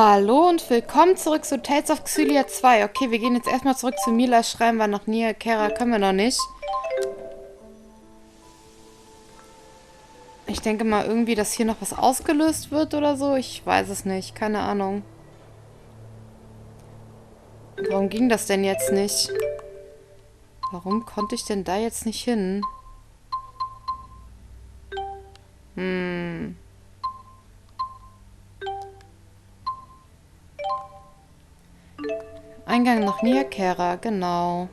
Hallo und willkommen zurück zu Tales of Xillia 2. Okay, wir gehen jetzt erstmal zurück zu Mila. Schreiben wir noch nie. Kera können wir noch nicht. Ich denke mal irgendwie, dass hier noch was ausgelöst wird oder so. Ich weiß es nicht. Keine Ahnung. Warum ging das denn jetzt nicht? Warum konnte ich denn da jetzt nicht hin? Eingang nach Kera, genau.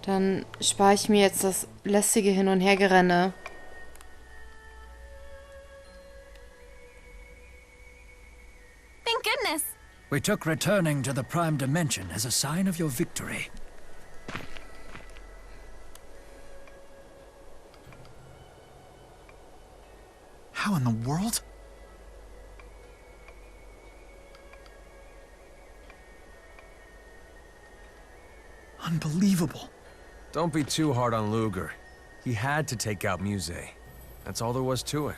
Dann spare ich mir jetzt das lästige Hin- und Hergerenne. Thank goodness. We took returning to the Prime Dimension as a sign of your victory. How in the world? Unbelievable. Don't be too hard on Ludger. He had to take out Muse. That's all there was to it.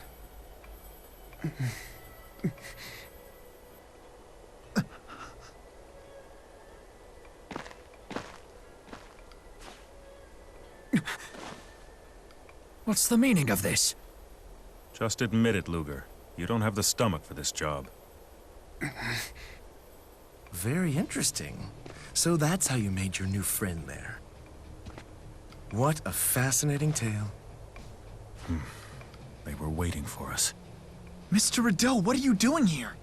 What's the meaning of this? Just admit it, Ludger. You don't have the stomach for this job. Very interesting. So that's how you made your new friend there. What a fascinating tale. They were waiting for us. Mr. Riddell, what are you doing here?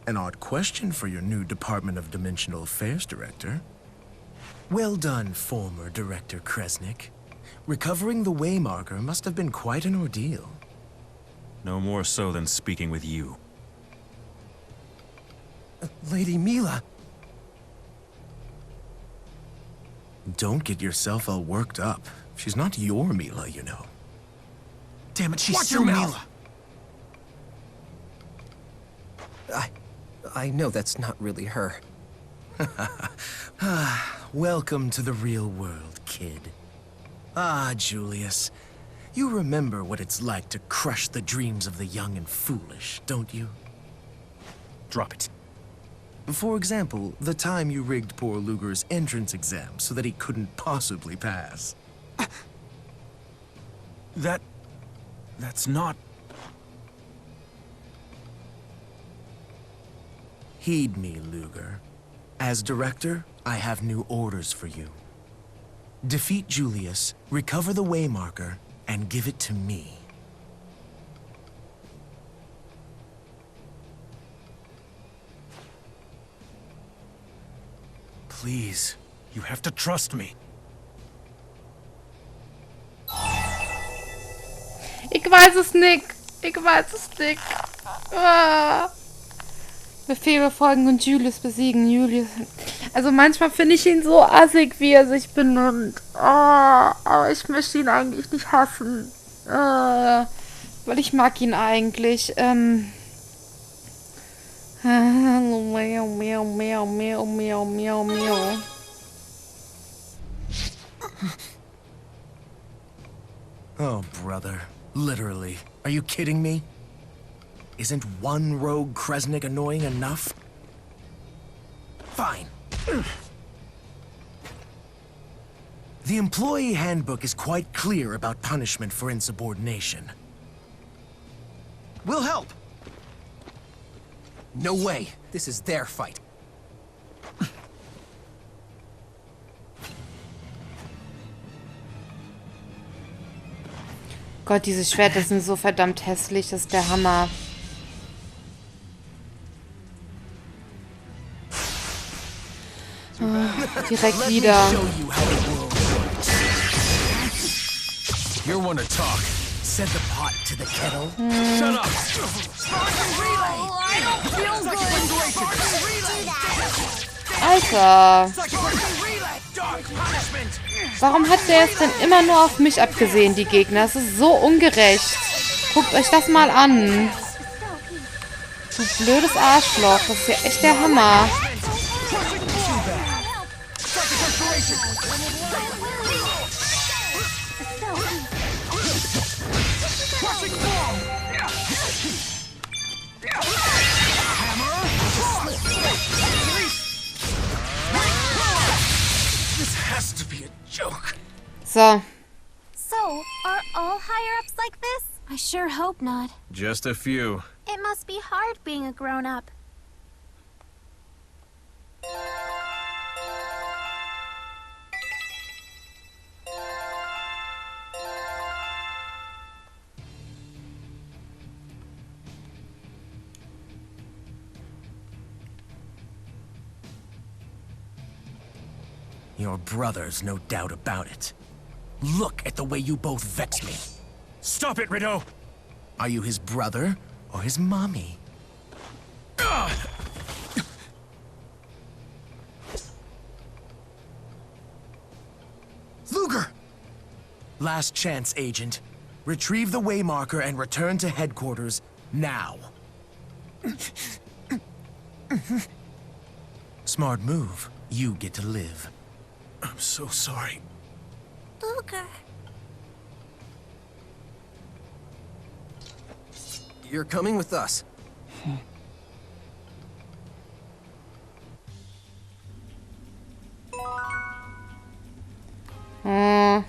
An odd question for your new Department of Dimensional Affairs Director. Well done, former Director Kresnik. Recovering the Waymarker must have been quite an ordeal. No more so than speaking with you. Lady Mila. Don't get yourself all worked up. She's not your Mila, you know. Damn it, she's Watch still your mouth. Mila. I know that's not really her. Welcome to the real world, kid. Ah, Julius. You remember what it's like to crush the dreams of the young and foolish, don't you? Drop it. For example, the time you rigged poor Ludger's entrance exam so that he couldn't possibly pass. That's not... Heed me, Ludger. As director, I have new orders for you. Defeat Julius, recover the Waymarker, and give it to me. Please, you have to trust me. Ich weiß es nicht. Ich weiß es nicht. Ah. Befehl befolgen und Julius besiegen. Julius. Also manchmal finde ich ihn so assig, wie er sich benimmt. Aber ich möchte ihn eigentlich nicht hassen. Weil ich mag ihn eigentlich. Miau, miau, miau, miau, miau, miau, miau. Oh, brother. Literally. Are you kidding me? Isn't one rogue Kresnik annoying enough? Fine. The employee handbook is quite clear about punishment for insubordination. We'll help! No way. This is their fight. Gott, diese Schwerter sind so verdammt hässlich. Das ist der Hammer. Direkt wieder. You're one to talk. Set the pot to the kettle. Shut up! Alter. Warum hat der es denn immer nur auf mich abgesehen, die Gegner? Das ist so ungerecht. Guckt euch das mal an. Du blödes Arschloch. Das ist ja echt der Hammer. Hammer! So. So, are all higher-ups like this? I sure hope not. Just a few. It must be hard being a grown-up. Your brother's no doubt about it. Look at the way you both vex me. Stop it, Rideau! Are you his brother or his mommy? Ludger! Last chance, Agent. Retrieve the waymarker and return to headquarters now. Smart move. You get to live. I'm so sorry. Ludger. You're coming with us. Oh.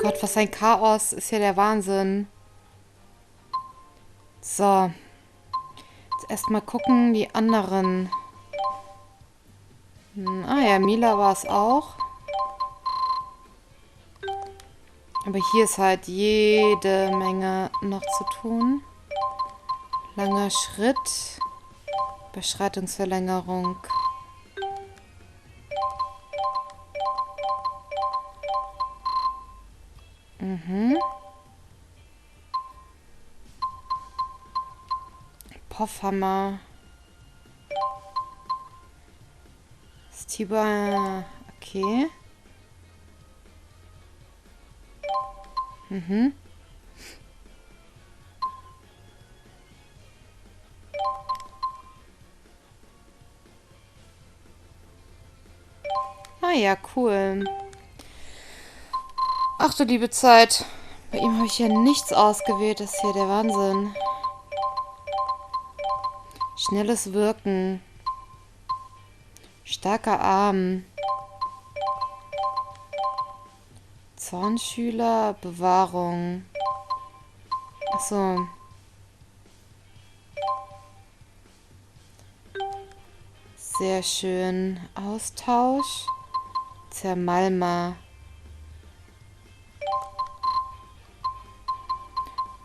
Gott, was ein Chaos. Ist ja der Wahnsinn. So. Jetzt erstmal gucken, die anderen. Ah ja, Mila war es auch. Aber hier ist halt jede Menge noch zu tun. Langer Schritt. Beschreitungsverlängerung. Poffhammer. Stiba. Okay. Ah ja, cool. Ach du liebe Zeit. Bei ihm habe ich ja nichts ausgewählt. Das ist hier der Wahnsinn. Schnelles Wirken. Starker Arm. Zornschüler, Bewahrung. Achso. Sehr schön. Austausch. Zermalmer.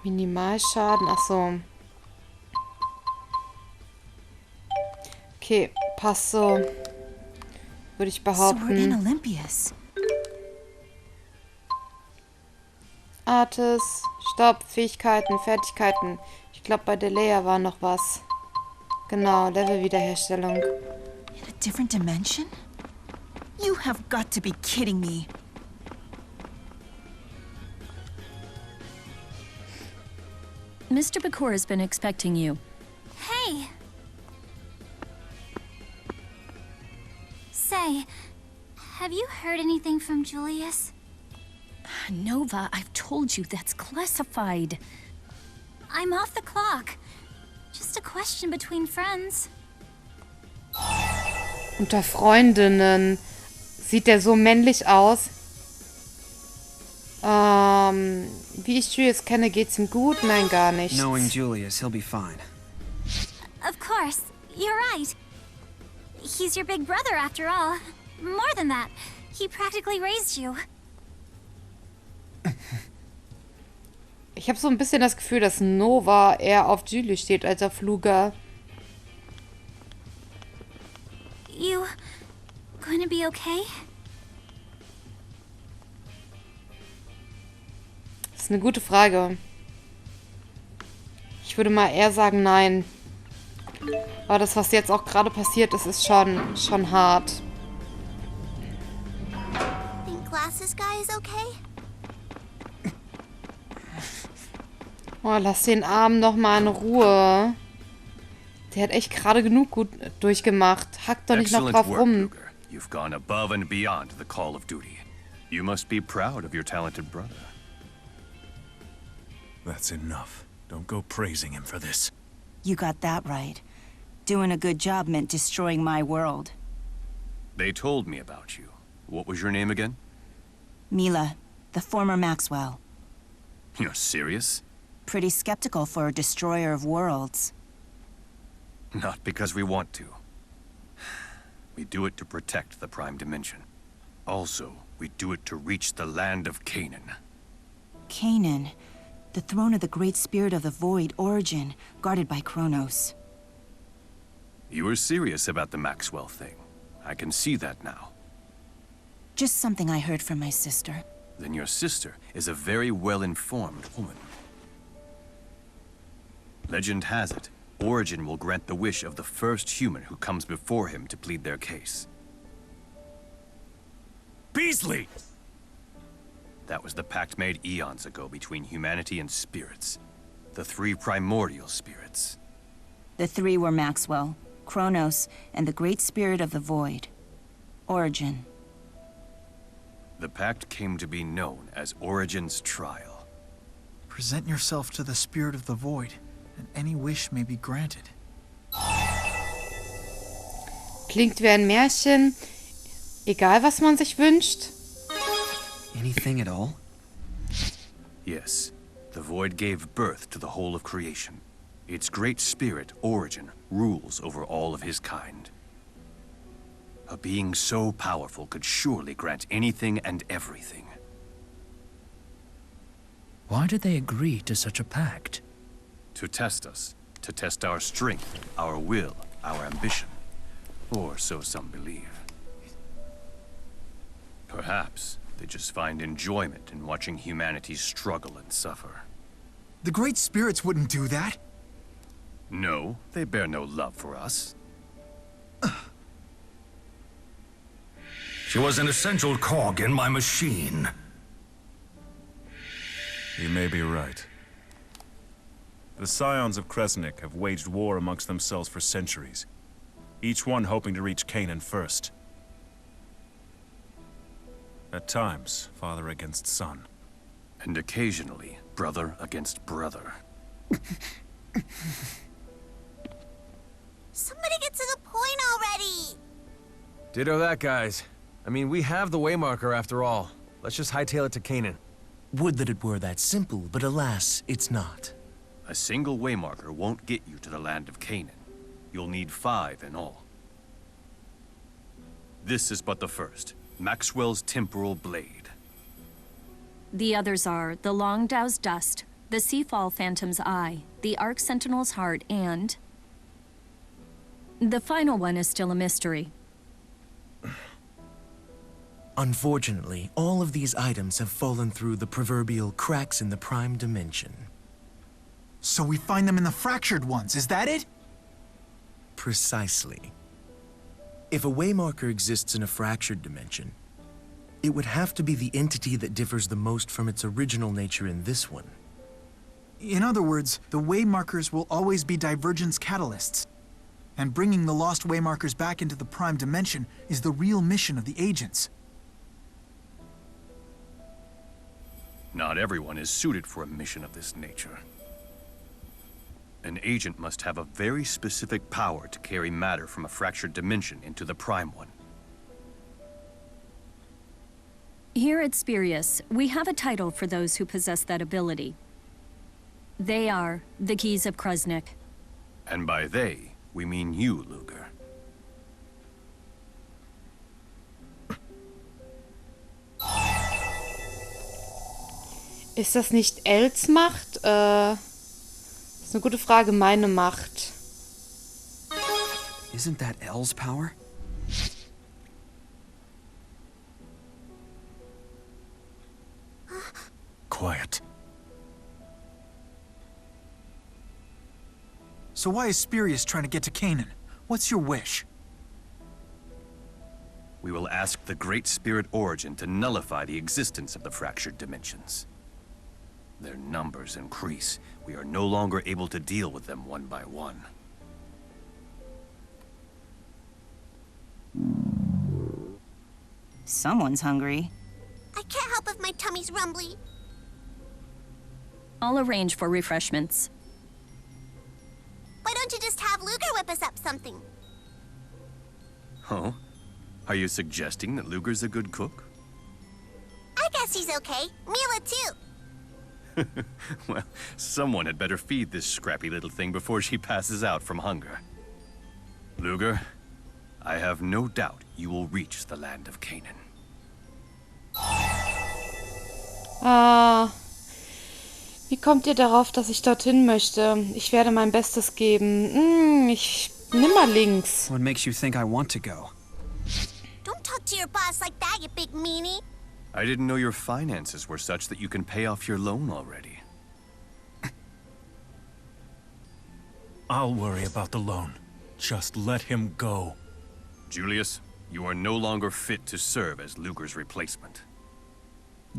Minimalschaden. Achso. Okay, passt so. Würde ich Sword in behaupten. Elympios. Artis, Stopp, Fähigkeiten, Fertigkeiten. Ich glaube, bei Delea war noch was. Genau, Levelwiederherstellung. In a different dimension? You have got to be kidding me. Mr. Bakor has been expecting you. Hey! Say, have you heard anything from Julius? Nova, I've told you that's classified. I'm off the clock. Just a question between friends. Unter Freundinnen. Sieht der so männlich aus? Wie ich Julius kenne, geht's ihm gut? Nein, gar nicht. Knowing Julius, he'll be fine. Of course, you're right. He's your big brother after all. More than that, he practically raised you. Ich habe so ein bisschen das Gefühl, dass Nova eher auf Julius steht als auf Ludger. You gonna be okay? Das ist eine gute Frage. Ich würde mal eher sagen, nein. Aber das, was jetzt auch gerade passiert ist, ist schon hart. Think glasses guy is okay? Oh, lass den Arm noch mal in Ruhe. Der hat echt gerade genug gut durchgemacht. Hack doch nicht noch drauf rum. Luger. You've gone above and beyond the call of duty. You must be proud of your talented brother. That's enough. Don't go praising him for this. You got that right. Doing a good job meant destroying my world. They told me about you. What was your name again? Mila, the former Maxwell. You're serious? Pretty skeptical for a destroyer of worlds. Not because we want to. We do it to protect the Prime Dimension. Also, we do it to reach the land of Canaan. Canaan, the throne of the Great Spirit of the Void, Origin, guarded by Kronos. You were serious about the Maxwell thing. I can see that now. Just something I heard from my sister. Then your sister is a very well-informed woman. Legend has it, Origin will grant the wish of the first human who comes before him to plead their case. Beasley! That was the pact made eons ago between humanity and spirits. The three primordial spirits. The three were Maxwell, Kronos, and the Great Spirit of the Void. Origin. The pact came to be known as Origin's Trial. Present yourself to the Spirit of the Void, and any wish may be granted. Klingt wie ein Märchen. Egal, was man sich wünscht. Anything at all? Yes. The Void gave birth to the whole of creation. Its great spirit, Origin, rules over all of his kind. A being so powerful could surely grant anything and everything. Why did they agree to such a pact? To test us. To test our strength, our will, our ambition. Or so some believe. Perhaps they just find enjoyment in watching humanity struggle and suffer. The Great Spirits wouldn't do that. No, they bear no love for us. She was an essential cog in my machine. You may be right. The scions of Kresnik have waged war amongst themselves for centuries, each one hoping to reach Canaan first. At times, father against son. And occasionally, brother against brother. Somebody get to the point already! Ditto that, guys. I mean, we have the Waymarker after all. Let's just hightail it to Canaan. Would that it were that simple, but alas, it's not. A single Waymarker won't get you to the land of Canaan. You'll need 5 in all. This is but the first. Maxwell's temporal blade. The others are the Longdow's Dust, the Seafall Phantom's Eye, the Arc Sentinel's Heart, and... the final one is still a mystery. Unfortunately, all of these items have fallen through the proverbial cracks in the Prime Dimension. So we find them in the fractured ones, is that it? Precisely. If a Waymarker exists in a fractured dimension, it would have to be the entity that differs the most from its original nature in this one. In other words, the Waymarkers will always be divergence catalysts. And bringing the lost Waymarkers back into the Prime Dimension is the real mission of the agents. Not everyone is suited for a mission of this nature. An agent must have a very specific power to carry matter from a fractured dimension into the Prime one. Here at Spirius, we have a title for those who possess that ability. They are the Keys of Kresnik. And by they, we mean you, Ludger. Ist das nicht Els Macht? Das ist eine gute Frage. Meine Macht. Isn't that Elle's power? Quiet. So why is Spirius trying to get to Canaan? What's your wish? We will ask the Great Spirit Origin to nullify the existence of the fractured dimensions. Their numbers increase. We are no longer able to deal with them one by one. Someone's hungry. I can't help if my tummy's rumbly. I'll arrange for refreshments. Why don't you just have Ludger whip us up something? Huh? Are you suggesting that Luger's a good cook? I guess guess he's okay. Mila, too. Well, someone had better feed this scrappy little thing before she passes out from hunger. Ludger, I have no doubt you will reach the land of Canaan. Wie kommt ihr darauf, dass ich dorthin möchte? Ich werde mein Bestes geben. Ich nimm mal links. What makes you think I want to go? Don't talk to your boss like that, you big meanie. I didn't know your finances were such that you can pay off your loan already. I'll worry about the loan. Just let him go. Julius, you are no longer fit to serve as Ludger's replacement.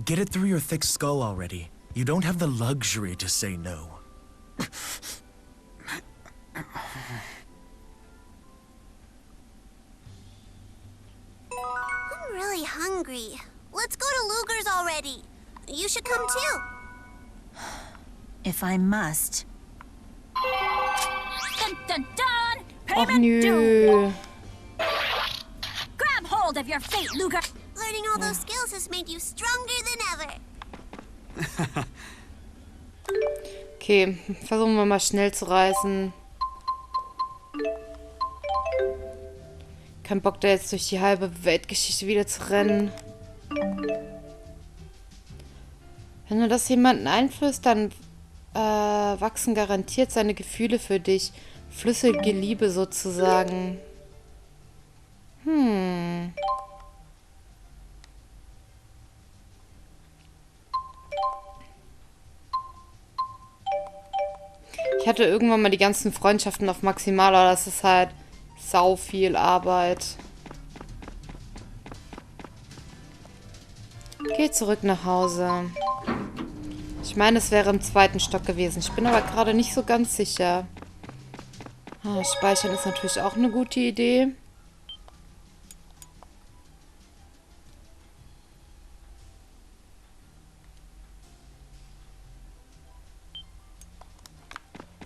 Get it through your thick skull already. You don't have the luxury to say no. I'm really hungry. Let's go to Ludger's already. You should come too. If I must. Dun dun dun! Och Payment nö. due! Grab hold of your fate, Ludger! Learning all those skills has made you stronger than ever. Okay, versuchen wir mal schnell zu reisen. Kein Bock, da jetzt durch die halbe Weltgeschichte wieder zu rennen. Wenn du das jemanden einflößt, dann wachsen garantiert seine Gefühle für dich. Flüssige Liebe sozusagen. Ich hatte irgendwann mal die ganzen Freundschaften auf Maximal, aber das ist halt sau viel Arbeit. Geh zurück nach Hause. Ich meine, es wäre im 2. Stock gewesen. Ich bin aber gerade nicht so ganz sicher. Speichern ist natürlich auch eine gute Idee.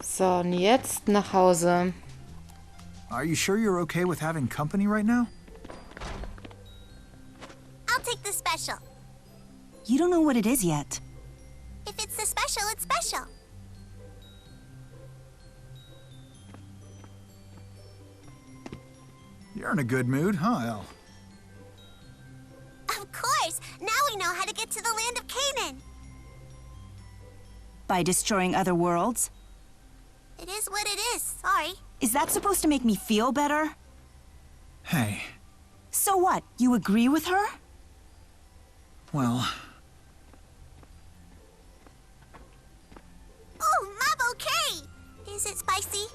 So, und jetzt nach Hause. Are you sure you're okay with having company right now? I'll take the special. You don't know what it is yet. If it's the special, it's special. You're in a good mood, huh, Elle? Of course. Now we know how to get to the land of Canaan. By destroying other worlds? It is what it is. Sorry. Is that supposed to make me feel better? Hey. So what? You agree with her? Well... Oh, Mab, okay. Is it spicy?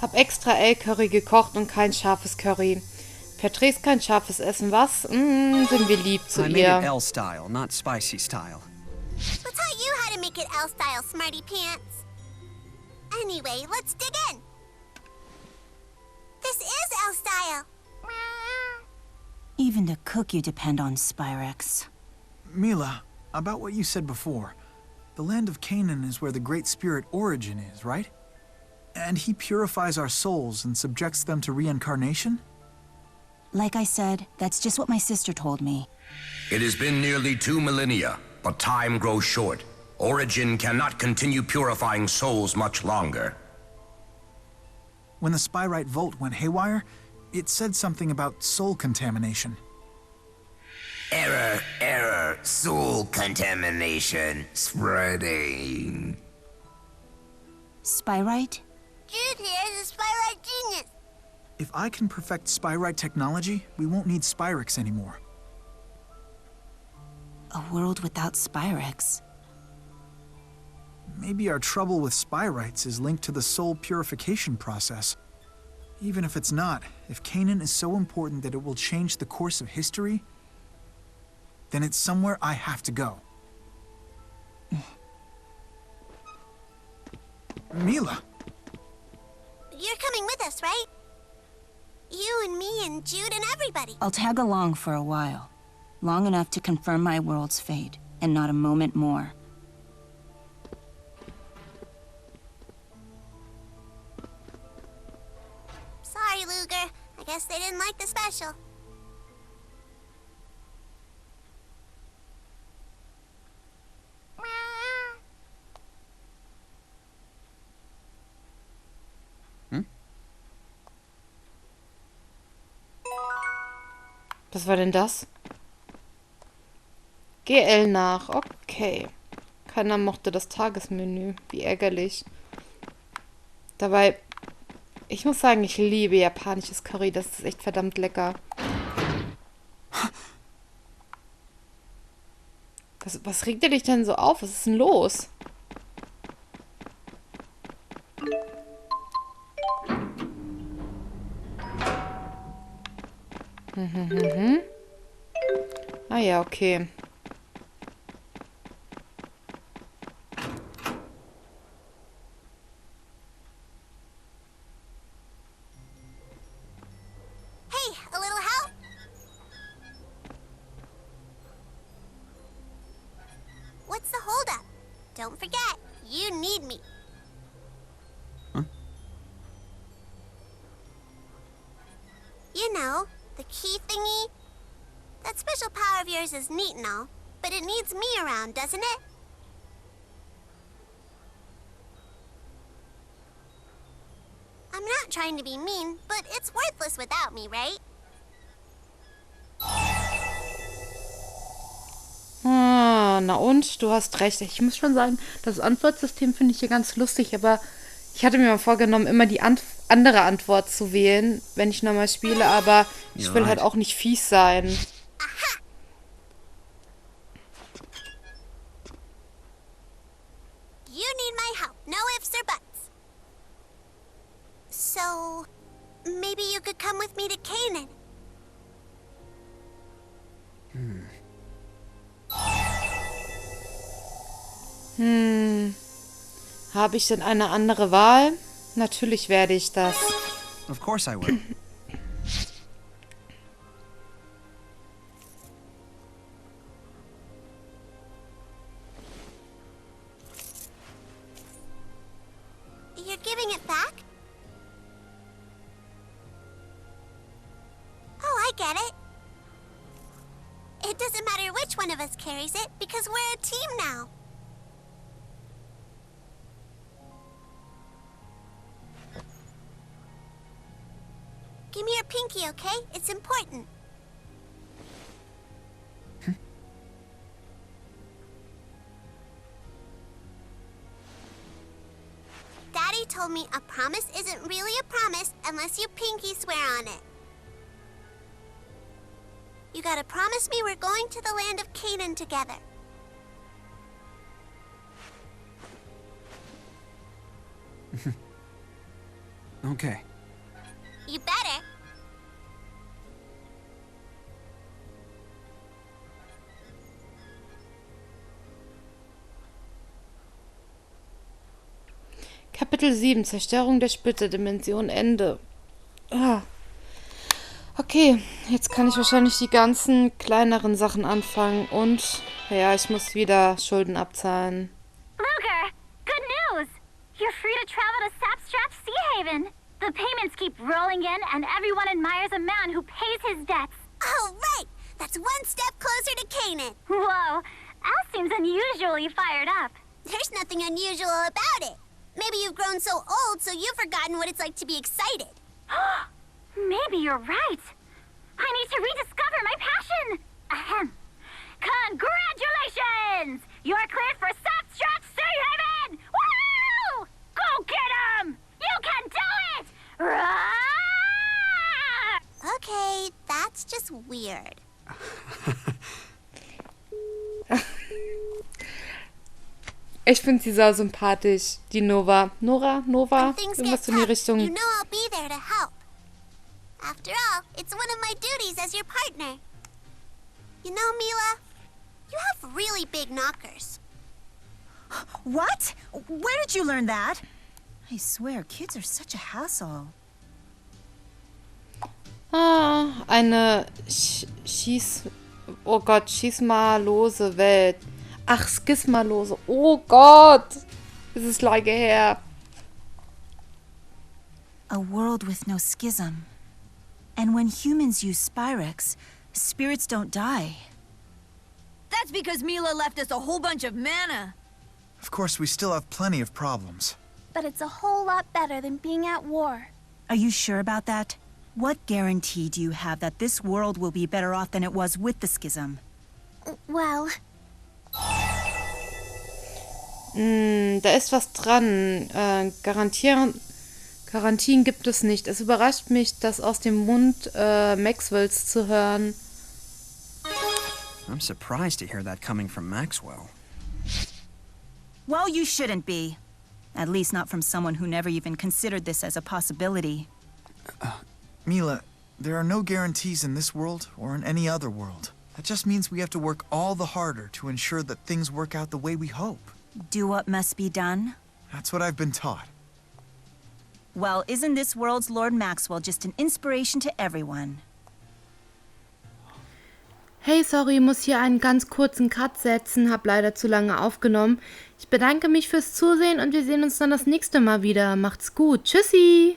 Hab extra Elle-Curry gekocht und kein scharfes Curry. Verträgst kein scharfes Essen, was? Sind wir lieb zu I made it ihr. Elle style, not spicy style. We'll taught you how to make it Elle style, smarty pants. Anyway, let's dig in. This is Elle style. Even to cook you depend on Spyrex. Mila, about what you said before. The land of Canaan is where the Great Spirit Origin is, right? And he purifies our souls and subjects them to reincarnation? Like I said, that's just what my sister told me. It has been nearly 2 millennia, but time grows short. Origin cannot continue purifying souls much longer. When the Spyrite Vault went haywire, it said something about soul contamination. Error, error, soul contamination spreading. Spyrite? Jude here is a Spyrite genius. If I can perfect Spyrite technology, we won't need Spyrix anymore. A world without Spyrex. Maybe our trouble with Spyrites is linked to the soul purification process. Even if it's not, if Canaan is so important that it will change the course of history, then it's somewhere I have to go. Mila! You're coming with us, right? You and me and Jude and everybody. I'll tag along for a while. Long enough to confirm my world's fate, and not a moment more. Sorry, Ludger. I guess they didn't like the special. Was war denn das? GL nach. Okay. Keiner mochte das Tagesmenü. Wie ärgerlich. Dabei, ich muss sagen, ich liebe japanisches Curry. Das ist echt verdammt lecker. Was regt ihr dich denn so auf? Was ist denn los? Ah ja, okay. Hey, a little help? What's the holdup? Don't forget, you need me. You know, the key thingy? That special power of yours is neat and all, but it needs me around, doesn't it? I'm not trying to be mean, but it's worthless without me, right? Ah, na und? Du hast recht. Ich muss schon sagen, das Antwortsystem finde ich hier ganz lustig, aber ich hatte mir mal vorgenommen, immer die andere Antwort zu wählen, wenn ich nochmal spiele, aber ich will halt auch nicht fies sein. Aha! You need my help, no ifs or buts. So, maybe you could come with me to Canaan. Habe ich denn eine andere Wahl? Natürlich werde ich das. Of course I will. You're giving it back? Oh, I get it. It doesn't matter which one of us carries it, because we're a team now. Give me your pinky, okay? It's important. Daddy told me a promise isn't really a promise unless you pinky swear on it. You gotta promise me we're going to the land of Canaan together. Okay. You better. Kapitel 7, Zerstörung der Splitterdimension, Ende. Ah. Okay, jetzt kann ich wahrscheinlich die ganzen kleineren Sachen anfangen und, ja, ich muss wieder Schulden abzahlen. Ludger, good news! You're free to travel to Sapstrap's Sea Haven. The payments keep rolling in and everyone admires a man who pays his debts. Oh, right! That's one step closer to Canaan. Whoa, Al seems unusually fired up. There's nothing unusual about it. Maybe you've grown so old, so you've forgotten what it's like to be excited. Maybe you're right. I need to rediscover my passion. Ahem. Congratulations! You're cleared for Sapstrap's Sea Haven! Woo! Go get him! You can do it! Roar! Okay, that's just weird. Ich finde sie sau sympathisch, die Nova. Nora? Nova? Irgendwas in die Richtung. You know I'll be there to help. After all, it's one of my duties as your partner. You know, Mila, you have really big knockers. What? Where did you learn that? I swear, kids are such a hassle. Ah, eine oh Gott, schismalose Welt. Ach, schismalose. Oh Gott. Es ist lange her. A world with no schism. And when humans use Spyrex, spirits don't die. That's because Mila left us a whole bunch of mana. Of course, we still have plenty of problems. But it's a whole lot better than being at war. Are you sure about that? What guarantee do you have that this world will be better off than it was with the schism? Well... Da ist was dran. Garantien gibt es nicht. Es überrascht mich, das aus dem Mund Maxwells zu hören. I'm surprised to hear that coming from Maxwell. Well, you shouldn't be. At least not from someone who never even considered this as a possibility. Mila, there are no guarantees in this world or in any other world. That just means we have to work all the harder to ensure that things work out the way we hope. Do what must be done? That's what I've been taught. Well, isn't this world's Lord Maxwell just an inspiration to everyone? Hey, sorry, muss hier einen ganz kurzen Cut setzen, hab leider zu lange aufgenommen. Ich bedanke mich fürs Zusehen und wir sehen uns dann das nächste Mal wieder. Macht's gut. Tschüssi!